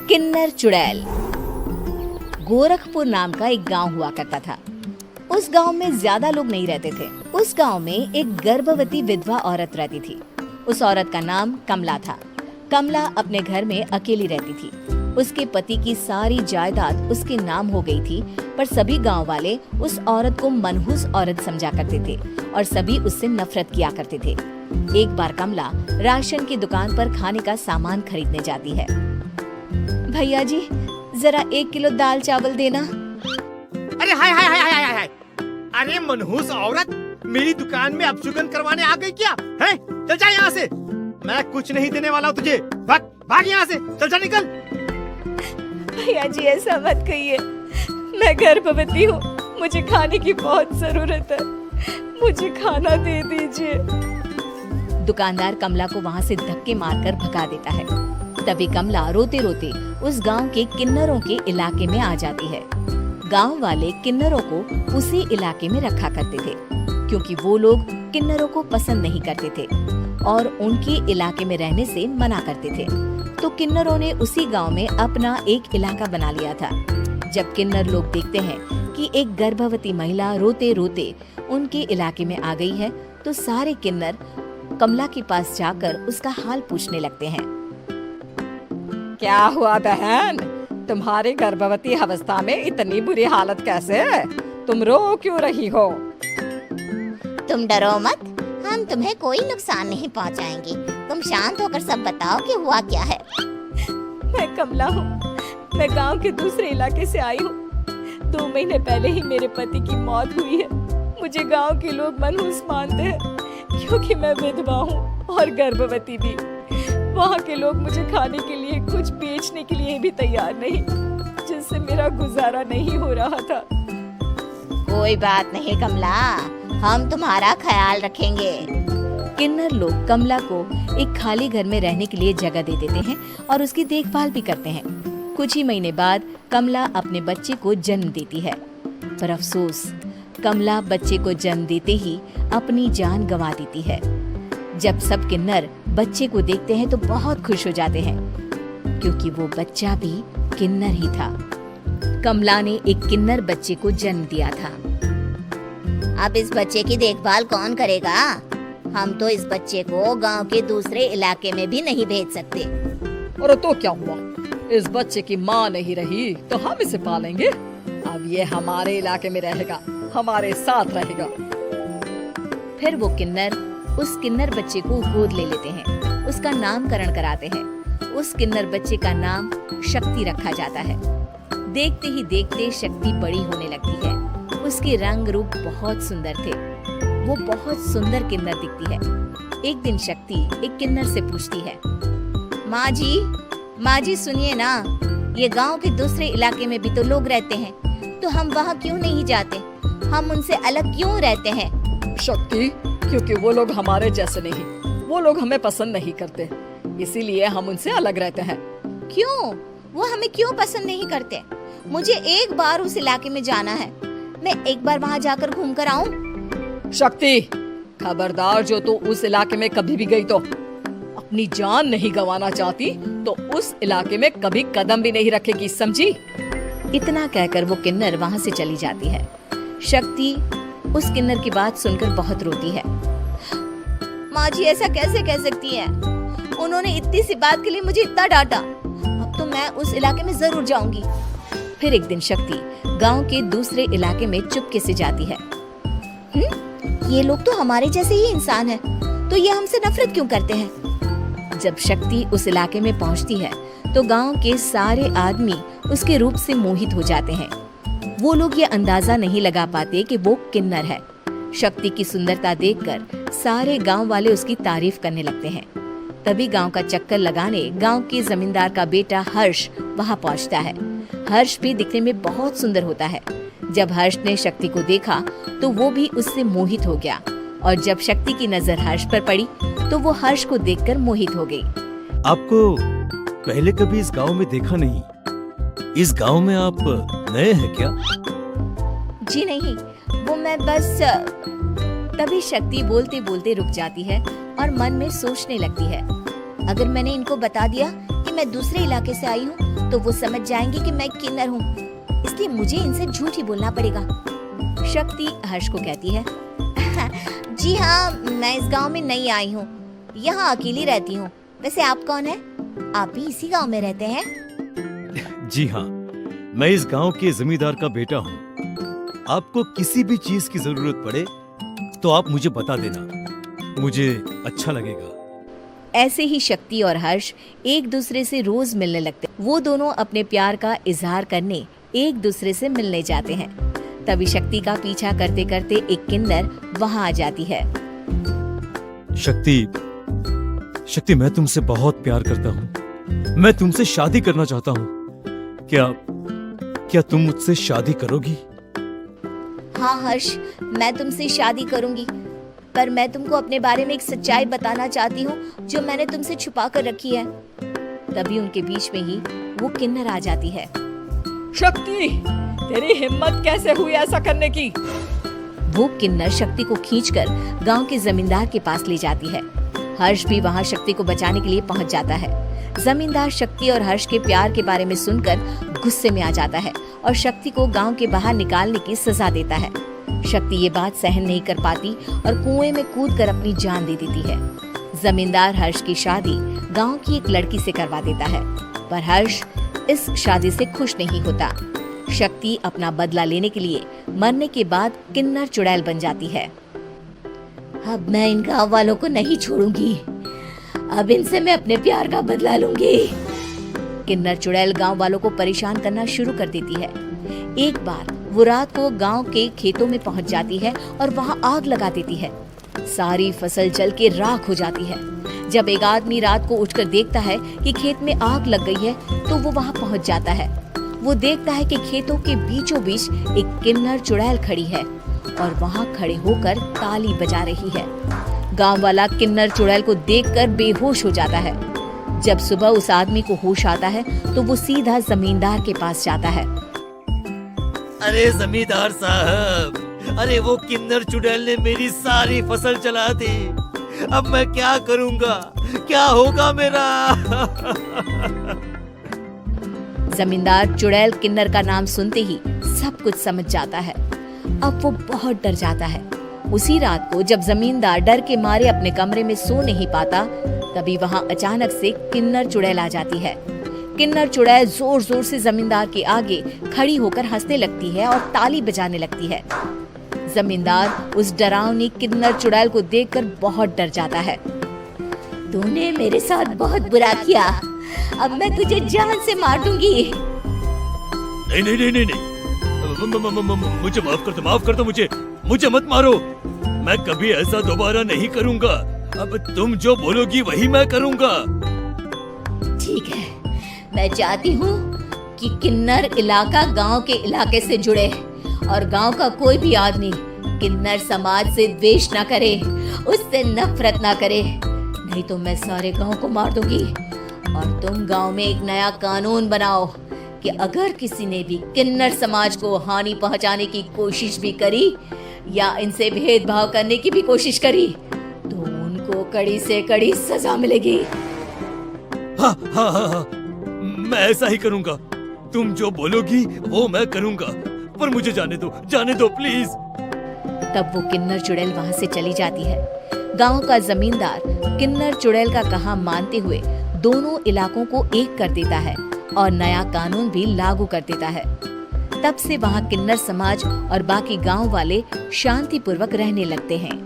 किन्नर चुड़ैल। गोरखपुर नाम का एक गांव हुआ करता था। उस गांव में ज्यादा लोग नहीं रहते थे। उस गांव में एक गर्भवती विधवा औरत रहती थी। उस औरत का नाम कमला था। कमला अपने घर में अकेली रहती थी। उसके पति की सारी जायदाद उसके नाम हो गई थी, पर सभी गांव वाले उस औरत को मनहूस औरत समझा करते थे और सभी उससे नफरत किया करते थे। एक बार कमला राशन की दुकान पर खाने का सामान खरीदने जाती है। भैया जी, जरा 1 किलो दाल चावल देना। अरे हाय हाय हाय हाय हाय! अरे मनहूस औरत, मेरी दुकान में अपशुगन करवाने आ गई क्या? हैं? चल जा यहाँ से, मैं कुछ नहीं देने वाला हूँ तुझे। भाग भाग यहाँ से, चल जा निकल। भैया जी, ऐसा मत कहिए, मैं गर्भवती हूँ, मुझे खाने की बहुत जरूरत है, मुझे खाना दे दीजिए। दुकानदार कमला को वहाँ से धक्के मारकर भगा देता है। तभी कमला रोते रोते उस गांव के किन्नरों के इलाके में आ जाती है। गांव वाले किन्नरों को उसी इलाके में रखा करते थे, क्योंकि वो लोग किन्नरों को पसंद नहीं करते थे और उनके इलाके में रहने से मना करते थे। तो किन्नरों ने उसी गांव में अपना एक इलाका बना लिया था। जब किन्नर लोग देखते हैं कि एक गर्भवती महिला रोते रोते उनके इलाके में आ गई है, तो सारे किन्नर कमला के पास जाकर उसका हाल पूछने लगते हैं। क्या हुआ बहन, तुम्हारी गर्भवती अवस्था में इतनी बुरी हालत कैसे है? तुम रो क्यों रही हो? तुम डरो मत, हम तुम्हें कोई नुकसान नहीं पहुंचाएंगे। तुम शांत होकर सब बताओ कि हुआ क्या है। मैं कमला हूँ, मैं गांव के दूसरे इलाके से आई हूँ। 2 महीने पहले ही मेरे पति की मौत हुई है। मुझे गांव के लोग मनहूस मानते हैं, क्योंकि मैं विधवा हूँ और गर्भवती भी। वहाँ के लोग मुझे खाने के लिए कुछ बेचने के लिए भी तैयार नहीं, जिससे मेरा गुजारा नहीं हो रहा था। कोई बात नहीं कमला, हम तुम्हारा ख्याल रखेंगे। किन्नर लोग कमला को एक खाली घर में रहने के लिए जगह दे देते हैं और उसकी देखभाल भी करते हैं। कुछ ही महीने बाद कमला अपने बच्चे को जन्म देती है, पर अफसोस, कमला बच्चे को जन्म देते ही अपनी जान गंवा देती है। जब सब किन्नर बच्चे को देखते हैं तो बहुत खुश हो जाते हैं, क्योंकि वो बच्चा भी किन्नर ही था। कमला ने एक किन्नर बच्चे को जन्म दिया था। अब इस बच्चे की देखभाल कौन करेगा? हम तो इस बच्चे को गांव के दूसरे इलाके में भी नहीं भेज सकते। और तो क्या हुआ, इस बच्चे की माँ नहीं रही तो हम इसे पालेंगे। अब ये हमारे इलाके में रहेगा, हमारे साथ रहेगा। फिर वो किन्नर उस किन्नर बच्चे को गोद ले लेते हैं, उसका नामकरण कराते हैं। उस किन्नर बच्चे का नाम शक्ति रखा जाता है। देखते ही देखते शक्ति बड़ी होने लगती है। उसके रंग रूप बहुत सुंदर थे। वो बहुत सुंदर किन्नर दिखती है। एक दिन शक्ति एक किन्नर से पूछती है, माँ जी सुनिए ना, ये गांव के दूसरे इलाके में भी तो लोग रहते हैं, तो हम वहाँ क्यों नहीं जाते? हम उनसे अलग क्यों रहते हैं? शक्ति, क्योंकि वो लोग हमारे जैसे नहीं, वो लोग हमें पसंद नहीं करते, इसीलिए हम उनसे अलग रहते हैं। क्यों? वो हमें क्यों पसंद नहीं करते? मुझे एक बार उस इलाके में जाना है, मैं एक बार वहाँ जाकर घूम कर आऊँ। शक्ति, खबरदार, जो तू उस इलाके में कभी भी गई तो अपनी जान नहीं गंवाना चाहती तो उस इलाके में कभी कदम भी नहीं रखेगी, समझी? इतना कहकर वो किन्नर वहाँ से चली जाती है। शक्ति उस किन्नर की बात सुनकर बहुत रोती है। माँ जी, ऐसा कैसे कह सकती है? उन्होंने इतनी सी बात के लिए मुझे इतना डांटा। अब तो मैं उस इलाके में जरूर जाऊंगी। फिर एक दिन शक्ति गांव के दूसरे इलाके में चुपके से जाती है। ये लोग तो हमारे जैसे ही इंसान हैं, तो ये हमसे नफरत क्यों करते हैं? जब शक्ति उस इलाके में पहुंचती है तो गांव के सारे आदमी उसके रूप से मोहित हो जाते हैं। वो लोग ये अंदाजा नहीं लगा पाते कि वो किन्नर है। शक्ति की सुंदरता देखकर सारे गांव वाले उसकी तारीफ करने लगते हैं। तभी गांव का चक्कर लगाने गांव के जमींदार का बेटा हर्ष वहां पहुंचता है। हर्ष भी दिखने में बहुत सुंदर होता है। जब हर्ष ने शक्ति को देखा तो वो भी उससे मोहित हो गया, और जब शक्ति की नजर हर्ष पर पड़ी तो वो हर्ष को देखकर मोहित हो गई। आपको पहले कभी इस गांव में देखा नहीं। इस गांव में आप नए हैं क्या? जी नहीं, वो मैं बस। तभी शक्ति बोलते बोलते रुक जाती है और मन में सोचने लगती है, अगर मैंने इनको बता दिया कि मैं दूसरे इलाके से आई हूँ तो वो समझ जाएंगे कि मैं किन्नर हूँ, इसलिए मुझे इनसे झूठ ही बोलना पड़ेगा। शक्ति हर्ष को कहती है, जी हाँ, मैं इस गांव में नई आई हूँ, यहाँ अकेली रहती हूँ। वैसे आप कौन है? आप भी इसी गांव में रहते हैं? जी हाँ, मैं इस गांव के जमींदार का बेटा हूँ। आपको किसी भी चीज की जरूरत पड़े तो आप मुझे बता देना, मुझे अच्छा लगेगा। ऐसे ही शक्ति और हर्ष एक दूसरे से रोज मिलने लगते। वो दोनों अपने प्यार का इजहार करने एक दूसरे से मिलने जाते हैं। तभी शक्ति का पीछा करते करते एक किन्नर वहाँ आ जाती है। शक्ति, मैं तुमसे बहुत प्यार करता हूँ। मैं तुमसे शादी करना चाहता हूँ। क्या तुम मुझसे शादी करोगी? हाँ हर्ष, मैं तुमसे शादी करूंगी, पर मैं तुमको अपने बारे में एक सच्चाई बताना चाहती हूँ जो मैंने तुमसे छुपा कर रखी है। तभी उनके बीच में ही वो किन्नर आ जाती है। शक्ति, तेरी हिम्मत कैसे हुई ऐसा करने की? वो किन्नर शक्ति को खींचकर गांव के जमींदार के पास ले जाती है। हर्ष भी वहां शक्ति को बचाने के लिए पहुंच जाता है। जमींदार शक्ति और हर्ष के प्यार के बारे में सुनकर गुस्से में आ जाता है और शक्ति को गांव के बाहर निकालने की सजा देता है। शक्ति ये बात सहन नहीं कर पाती और कुएं में कूदकर अपनी जान दे देती है। जमींदार हर्ष की शादी गांव की एक लड़की से करवा देता है, पर हर्ष इस शादी से खुश नहीं होता। शक्ति अपना बदला लेने के लिए मरने के बाद किन्नर चुड़ैल बन जाती है। अब मैं इन गाँव वालों को नहीं छोड़ूंगी, अब इनसे मैं अपने प्यार का बदला लूंगी। किन्नर चुड़ैल गांव वालों को परेशान करना शुरू कर देती है। एक बार वो रात को गांव के खेतों में पहुंच जाती है और वहां आग लगा देती है। सारी फसल जल के राख हो जाती है। जब एक आदमी रात को उठकर देखता है कि खेत में आग लग गई है तो वो वहां पहुंच जाता है। वो देखता है कि खेतों के बीचों बीच एक किन्नर चुड़ैल खड़ी है और वहां खड़े होकर ताली बजा रही है। गांव वाला किन्नर चुड़ैल को देखकर बेहोश हो जाता है। जब सुबह उस आदमी को होश आता है तो वो सीधा जमींदार के पास जाता है। अरे जमींदार साहब, अरे वो किन्नर चुड़ैल ने मेरी सारी फसल जला दी। अब मैं क्या करूंगा? क्या होगा मेरा? जमींदार चुड़ैल किन्नर का नाम सुनते ही सब कुछ समझ जाता है। अब वो बहुत डर जाता है। उसी रात को जब जमींदार डर के मारे अपने कमरे में सो नहीं पाता, तभी वहां अचानक से किन्नर चुड़ैल आ जाती है। किन्नर चुड़ैल जोर जोर से जमींदार के आगे खड़ी होकर हंसने लगती है और ताली बजाने लगती है। जमींदार उस डरावनी किन्नर चुड़ैल को देखकर बहुत डर जाता है। तूने मेरे साथ बहुत बुरा किया, अब मैं तुझे जान से मार दूंगी। नहीं नहीं नहीं नहीं नहीं, मुझे माफ कर दो, मुझे मत मारो। मैं कभी ऐसा दोबारा नहीं करूंगा। अब तुम जो बोलोगी वही मैं करूंगा। ठीक है, मैं चाहती हूँ कि किन्नर इलाका गांव के इलाके से जुड़े और गांव का कोई भी आदमी किन्नर समाज से द्वेष ना करे, उससे नफरत ना करे, नहीं तो मैं सारे गांव को मार दूंगी। और तुम गांव में एक नया कानून बनाओ कि अगर किसी ने भी किन्नर समाज को हानि पहुंचाने की कोशिश भी करी या इनसे भेदभाव करने की भी कोशिश करी तो उनको कड़ी से कड़ी सजा मिलेगी। हाँ हाँ हाँ हाँ, मैं ऐसा ही करूंगा। तुम जो बोलोगी वो मैं करूंगा, पर मुझे जाने दो प्लीज। तब वो किन्नर चुड़ैल वहां से चली जाती है। गांव का जमींदार किन्नर चुड़ैल का कहा मानते हुए दोनों इलाकों को एक कर देता है और नया कानून भी लागू कर देता है। तब से वहां किन्नर समाज और बाकी गांव वाले शांतिपूर्वक रहने लगते हैं।